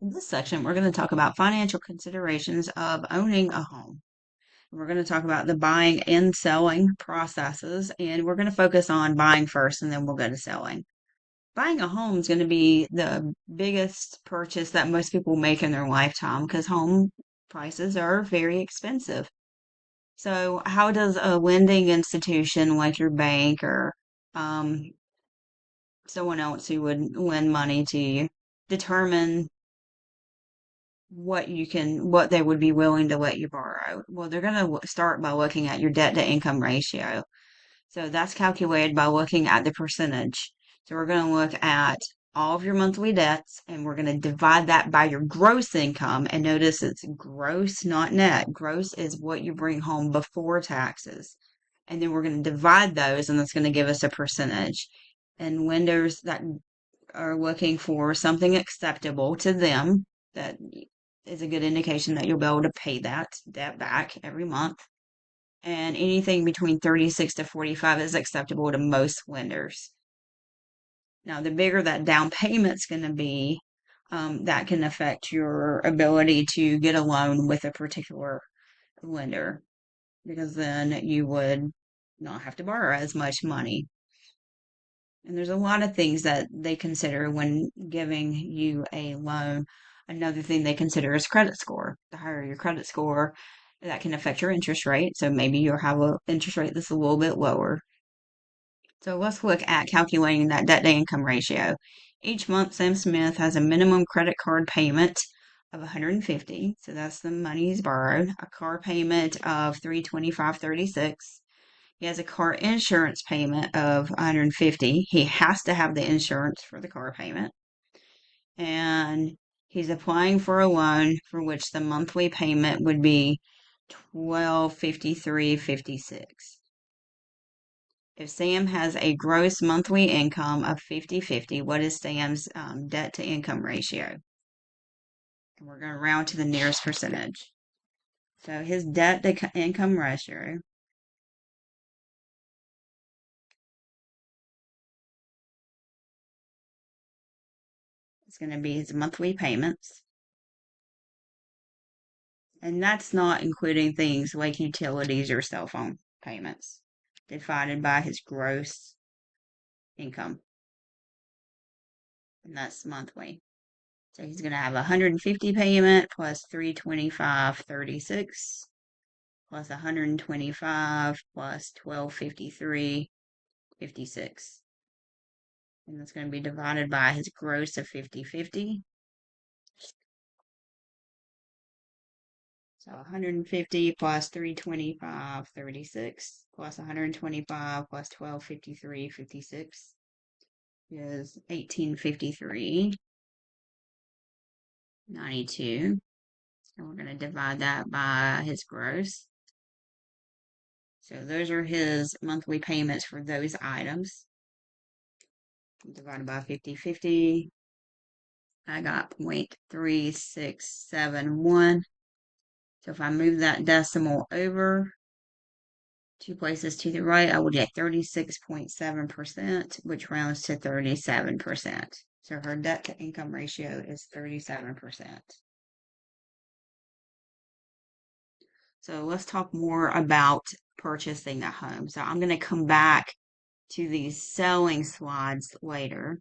In this section, we're going to talk about financial considerations of owning a home. We're going to talk about the buying and selling processes, and we're going to focus on buying first and then we'll go to selling. Buying a home is going to be the biggest purchase that most people make in their lifetime because home prices are very expensive. So, how does a lending institution like your bank or um, someone else who would lend money to you determine what they would be willing to let you borrow? Well, they're going to start by looking at your debt to income ratio. So that's calculated by looking at the percentage. So we're going to look at all of your monthly debts and we're going to divide that by your gross income. And notice it's gross, not net. Gross is what you bring home before taxes. And then we're going to divide those and that's going to give us a percentage. And lenders that are looking for something acceptable to them that is a good indication that you'll be able to pay that debt back every month. And anything between 36 to 45 is acceptable to most lenders. Now, the bigger that down payment's going to be, that can affect your ability to get a loan with a particular lender because then you would not have to borrow as much money. And there's a lot of things that they consider when giving you a loan. Another thing they consider is credit score. The higher your credit score, that can affect your interest rate. So maybe you'll have an interest rate that's a little bit lower. So let's look at calculating that debt to income ratio. Each month, Sam Smith has a minimum credit card payment of 150. So that's the money he's borrowed. A car payment of 325.36. He has a car insurance payment of 150. He has to have the insurance for the car payment. And he's applying for a loan for which the monthly payment would be 1253.56. If Sam has a gross monthly income of 50/50, what is Sam's debt to income ratio? And we're going to round to the nearest percentage. So his debt to income ratio is going to be his monthly payments. And that's not including things like utilities or cell phone payments, divided by his gross income. And that's monthly. So he's going to have a 150 payment plus 325.36 plus 125 plus 1253.56. And that's going to be divided by his gross of 50/50. So 150 plus 325.36 plus 125 plus 1253.56 is 1853.92. And we're going to divide that by his gross. So those are his monthly payments for those items. Divided by 50/50. I got 0.3671. So if I move that decimal over 2 places to the right, I would get 36.7%, which rounds to 37%. So her debt to income ratio is 37%. So let's talk more about purchasing a home. So I'm going to come back to these selling slides later.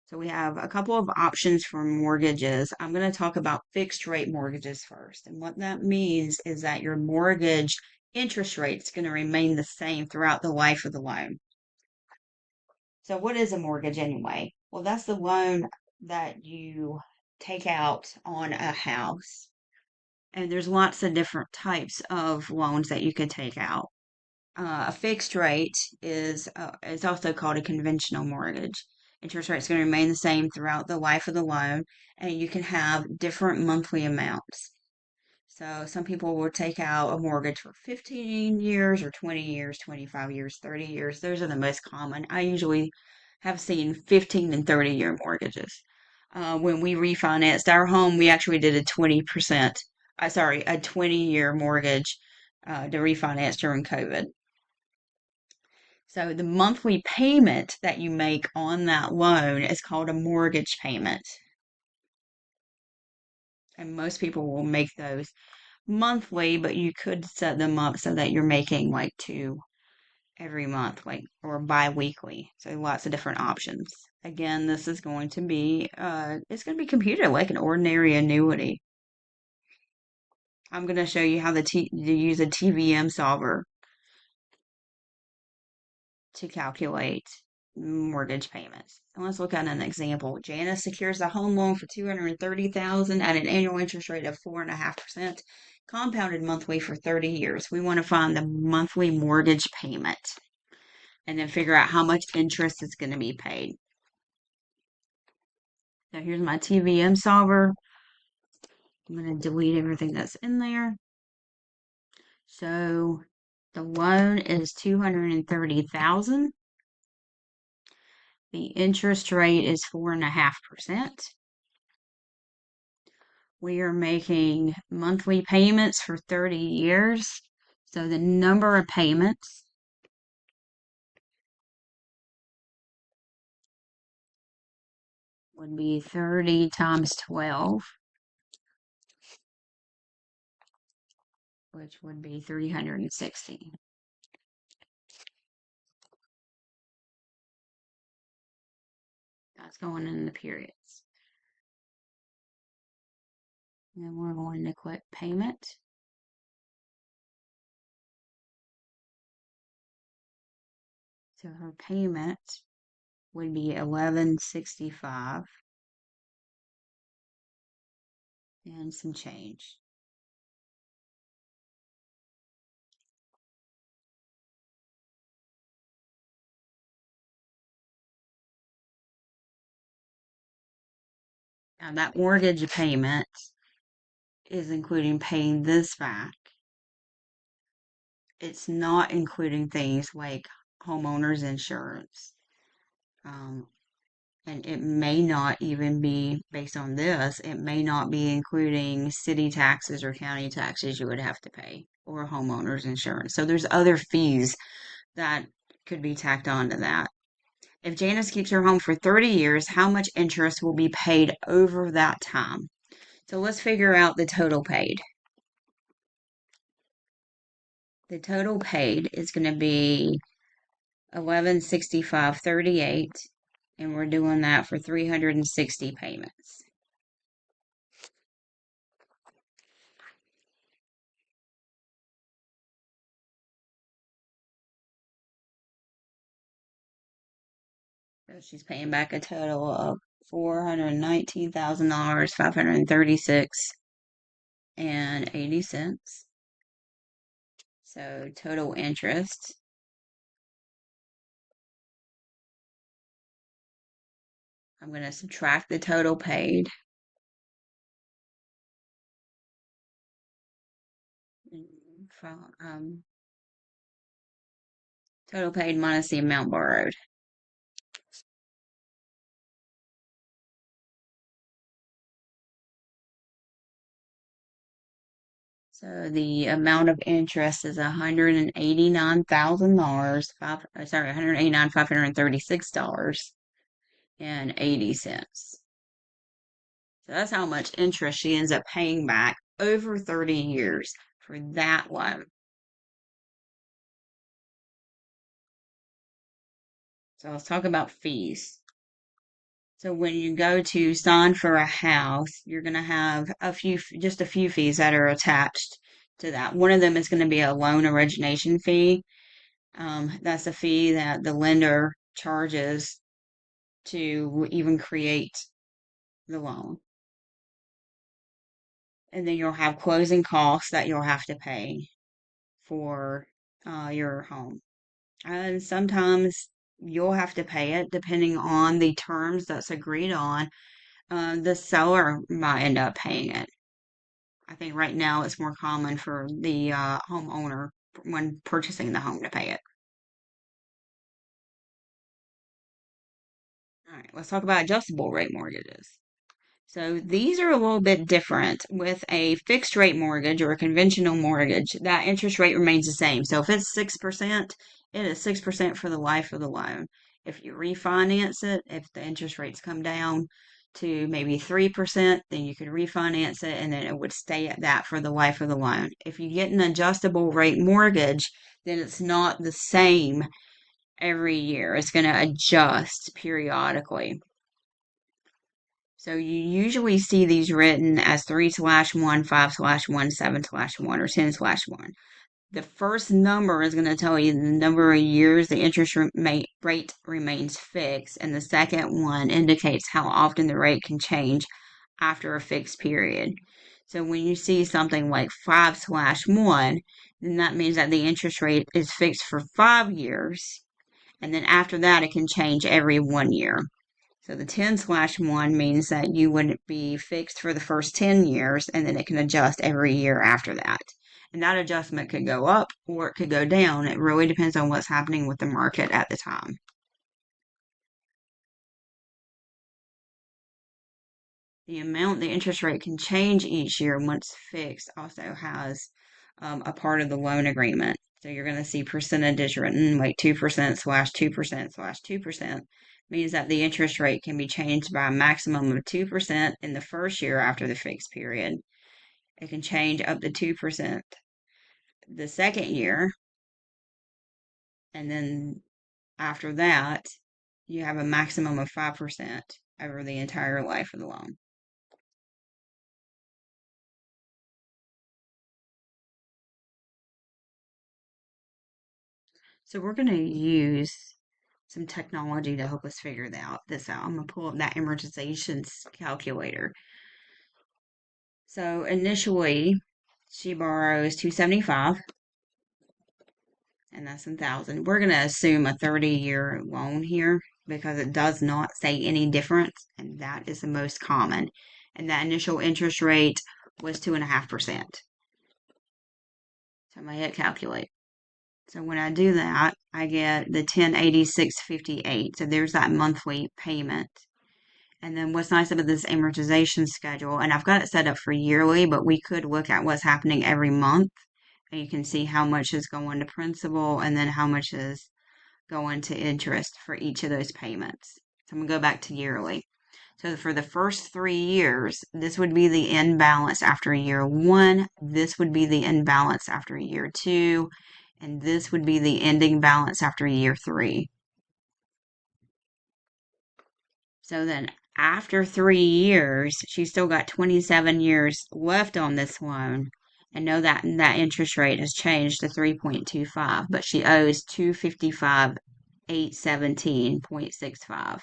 So we have a couple of options for mortgages. I'm going to talk about fixed rate mortgages first. And what that means is that your mortgage interest rate is going to remain the same throughout the life of the loan. So what is a mortgage anyway? Well, that's the loan that you take out on a house. And there's lots of different types of loans that you can take out. A fixed rate is also called a conventional mortgage. Interest rate is going to remain the same throughout the life of the loan, and you can have different monthly amounts. So some people will take out a mortgage for 15 years or 20 years, 25 years, 30 years. Those are the most common. I usually have seen 15 and 30-year mortgages. When we refinanced our home, we actually did a 20%, a 20-year mortgage to refinance during COVID. So the monthly payment that you make on that loan is called a mortgage payment. And most people will make those monthly, but you could set them up so that you're making like two every month, like or bi-weekly. So lots of different options. Again, this is going to be it's going to be computed like an ordinary annuity. I'm going to show you how to use a TVM solver to calculate mortgage payments. And let's look at an example. Janice secures a home loan for $230,000 at an annual interest rate of 4.5%, compounded monthly for 30 years. We want to find the monthly mortgage payment and then figure out how much interest is going to be paid. So here's my TVM solver. I'm going to delete everything that's in there. So the loan is $230,000. The interest rate is 4.5%. We are making monthly payments for 30 years. So the number of payments would be 30 times 12, which would be 360. That's going in the periods. And we're going to click payment. So her payment would be $1,165 and some change. Now that mortgage payment is including paying this back. It's not including things like homeowners insurance. And it may not even be based on this, it may not be including city taxes or county taxes you would have to pay or homeowners insurance. So there's other fees that could be tacked onto that. If Janice keeps her home for 30 years, how much interest will be paid over that time? So let's figure out the total paid. The total paid is going to be $1,165.38, and we're doing that for 360 payments. So she's paying back a total of $419,000, 536 and 80 cents. So total interest I'm going to subtract the total paid. From total paid minus the amount borrowed. So the amount of interest is $189,000, $189,536 and 80 cents. So that's how much interest she ends up paying back over 30 years for that loan. So let's talk about fees. So when you go to sign for a house, you're going to have just a few fees that are attached to that. One of them is going to be a loan origination fee. That's a fee that the lender charges to even create the loan. And then you'll have closing costs that you'll have to pay for your home. And sometimes you'll have to pay it depending on the terms that's agreed on. The seller might end up paying it. I think right now it's more common for the homeowner when purchasing the home to pay it. All right, let's talk about adjustable rate mortgages. So these are a little bit different. With a fixed rate mortgage or a conventional mortgage, that interest rate remains the same. So if it's 6%, It is 6% for the life of the loan. If you refinance it, if the interest rates come down to maybe 3%, then you could refinance it and then it would stay at that for the life of the loan. If you get an adjustable rate mortgage, then it's not the same every year. It's going to adjust periodically. So you usually see these written as 3/1, 5/1, 7/1, or 10/1. The first number is going to tell you the number of years the interest rate remains fixed, and the second one indicates how often the rate can change after a fixed period. So when you see something like 5/1, then that means that the interest rate is fixed for 5 years, and then after that it can change every 1 year. So the 10/1 means that you would be fixed for the first 10 years and then it can adjust every year after that. And that adjustment could go up or it could go down. It really depends on what's happening with the market at the time. The amount the interest rate can change each year once fixed also has a part of the loan agreement. So you're going to see percentages written like 2%/2%/2% means that the interest rate can be changed by a maximum of 2% in the first year after the fixed period. It can change up to 2% the second year, and then after that, you have a maximum of 5% over the entire life of the loan. So we're going to use some technology to help us figure this out. I'm going to pull up that amortization calculator. So initially, she borrows 275, and that's 1,000. We're going to assume a 30-year loan here because it does not say any difference, and that is the most common. And that initial interest rate was 2.5%. So I'm going to hit calculate. So when I do that, I get the 1086.58. So there's that monthly payment. And then what's nice about this amortization schedule, and I've got it set up for yearly, but we could look at what's happening every month. And you can see how much is going to principal and then how much is going to interest for each of those payments. So I'm going to go back to yearly. So for the first 3 years, this would be the end balance after year one. This would be the end balance after year two. And this would be the ending balance after year three. So then after 3 years, she's still got 27 years left on this loan. And know that that interest rate has changed to 3.25, but she owes 255,817.65.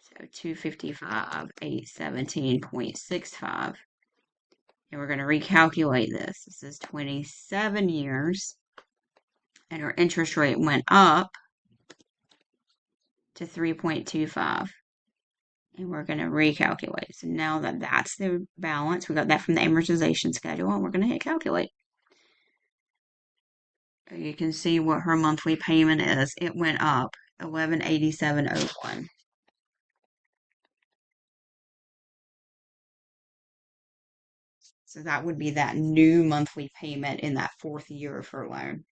So 255,817.65. And we're going to recalculate this. This is 27 years. And her interest rate went up to 3.25. And we're going to recalculate. So now that that's the balance, we got that from the amortization schedule, and we're going to hit calculate. You can see what her monthly payment is. It went up $1187.01. So that would be that new monthly payment in that fourth year of her loan.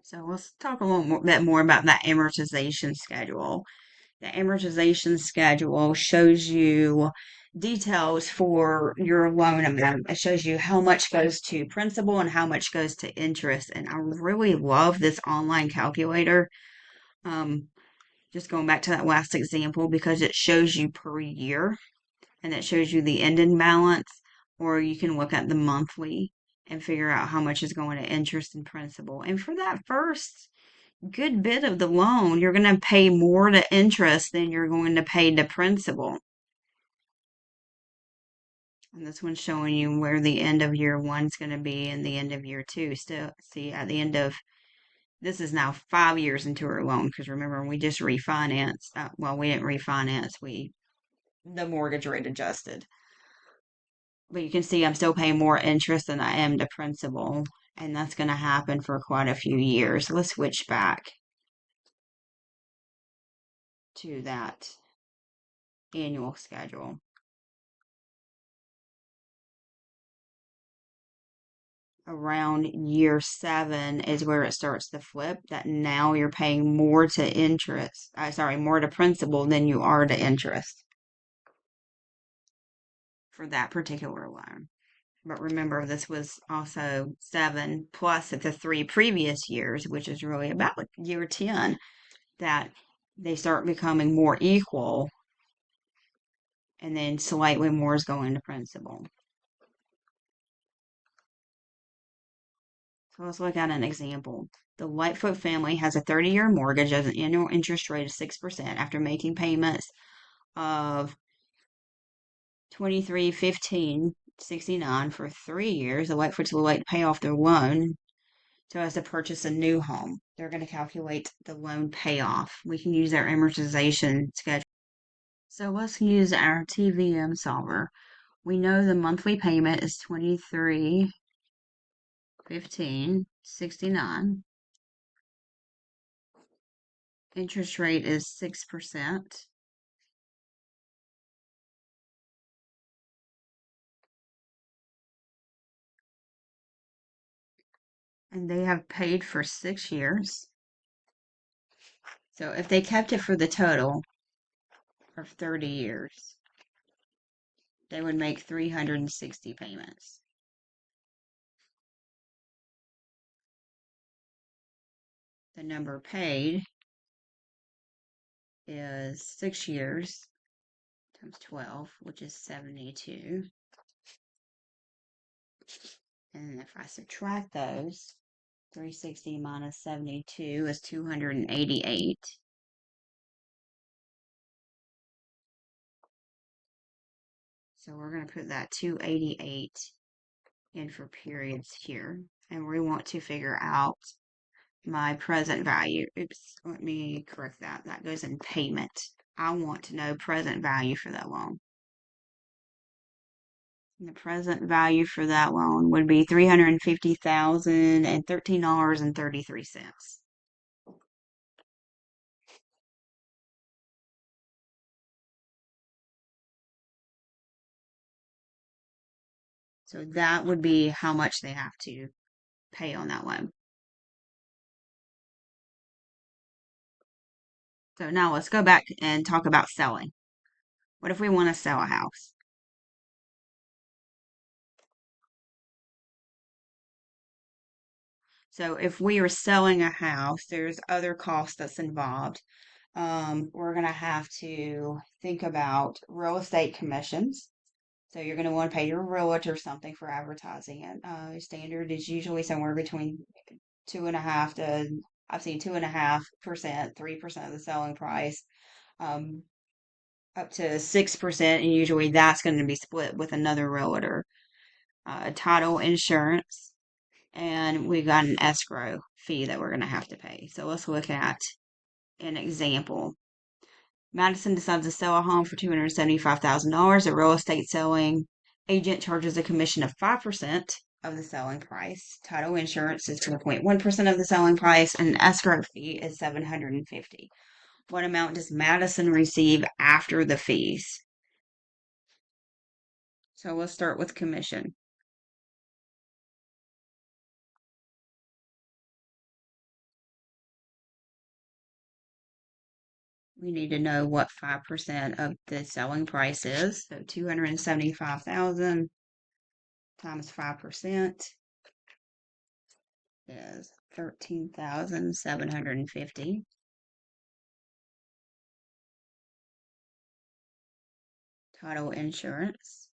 So let's talk a little bit more about that amortization schedule. The amortization schedule shows you details for your loan amount. It shows you how much goes to principal and how much goes to interest. And I really love this online calculator. Just going back to that last example because it shows you per year and it shows you the ending balance, or you can look at the monthly and figure out how much is going to interest and principal. And for that first good bit of the loan, you're going to pay more to interest than you're going to pay to principal. And this one's showing you where the end of year one's going to be and the end of year two. Still, see, at the end of this is now 5 years into her loan because remember we just refinanced. Well, we didn't refinance. The mortgage rate adjusted. But you can see I'm still paying more interest than I am to principal, and that's going to happen for quite a few years. Let's switch back to that annual schedule. around year 7 is where it starts to flip, that now you're paying more to interest, more to principal than you are to interest for that particular loan. But remember, this was also 7 plus the 3 previous years, which is really about year 10 that they start becoming more equal, and then slightly more is going to principal. So let's look at an example. The Lightfoot family has a 30-year mortgage at an annual interest rate of 6% after making payments of $23,1569 for 3 years. The Lightfoots will like to pay off their loan so as to purchase a new home. They're going to calculate the loan payoff. We can use our amortization schedule. So let's use our TVM solver. We know the monthly payment is $23,1569. Interest rate is 6%. And they have paid for 6 years. So if they kept it for the total of 30 years, they would make 360 payments. The number paid is 6 years times 12, which is 72. And if I subtract those, 360 minus 72 is 288. So we're going to put that 288 in for periods here. And we want to figure out my present value. Oops, let me correct that. That goes in payment. I want to know present value for that loan. And the present value for that loan would be $350,013.33. So that would be how much they have to pay on that loan. So now let's go back and talk about selling. What if we want to sell a house? So if we are selling a house, there's other costs that's involved. We're going to have to think about real estate commissions. So you're going to want to pay your realtor something for advertising it. Standard is usually somewhere between 2.5 to, I've seen 2.5%, 3% of the selling price, um, up to 6%, and usually that's going to be split with another realtor. Title insurance, and we got an escrow fee that we're going to have to pay. So let's look at an example. Madison decides to sell a home for $275,000. A real estate selling agent charges a commission of 5% of the selling price. Title insurance is 4.1% of the selling price, and an escrow fee is $750. What amount does Madison receive after the fees? So let's start with commission. We need to know what 5% of the selling price is. So 275,000 times 5% is 13,750. Title insurance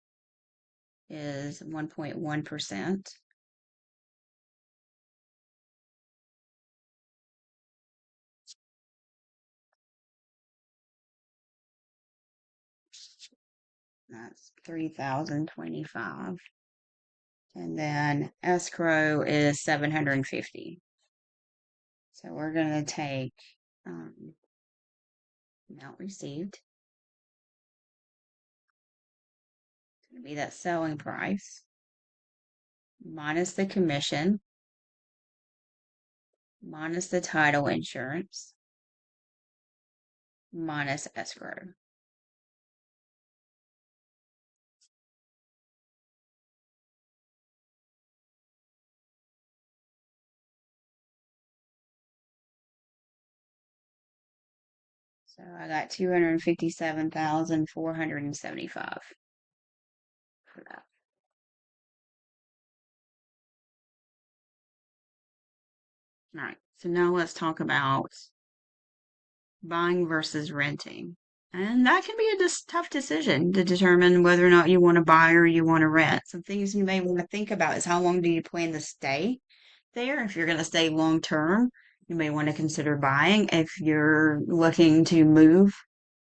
is 1.1%. That's 3,025. And then escrow is 750. So we're going to take amount received. It's going to be that selling price minus the commission minus the title insurance minus escrow. So I got 257,475 for that. All right. So now let's talk about buying versus renting. And that can be a tough decision to determine whether or not you want to buy or you want to rent. Some things you may want to think about is how long do you plan to stay there? If you're going to stay long term, you may want to consider buying. If you're looking to move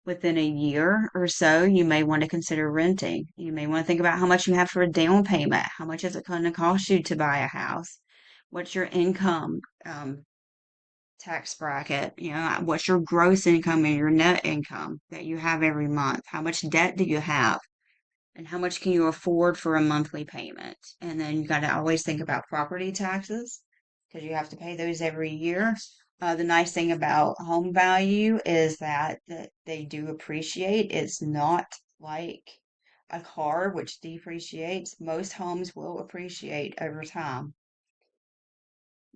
within a year or so, you may want to consider renting. You may want to think about how much you have for a down payment. How much is it going to cost you to buy a house? What's your income? Tax bracket, what's your gross income and your net income that you have every month? How much debt do you have? And how much can you afford for a monthly payment? And then you got to always think about property taxes because you have to pay those every year. The nice thing about home value is that they do appreciate. It's not like a car which depreciates. Most homes will appreciate over time,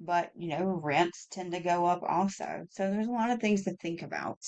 but rents tend to go up also. So there's a lot of things to think about.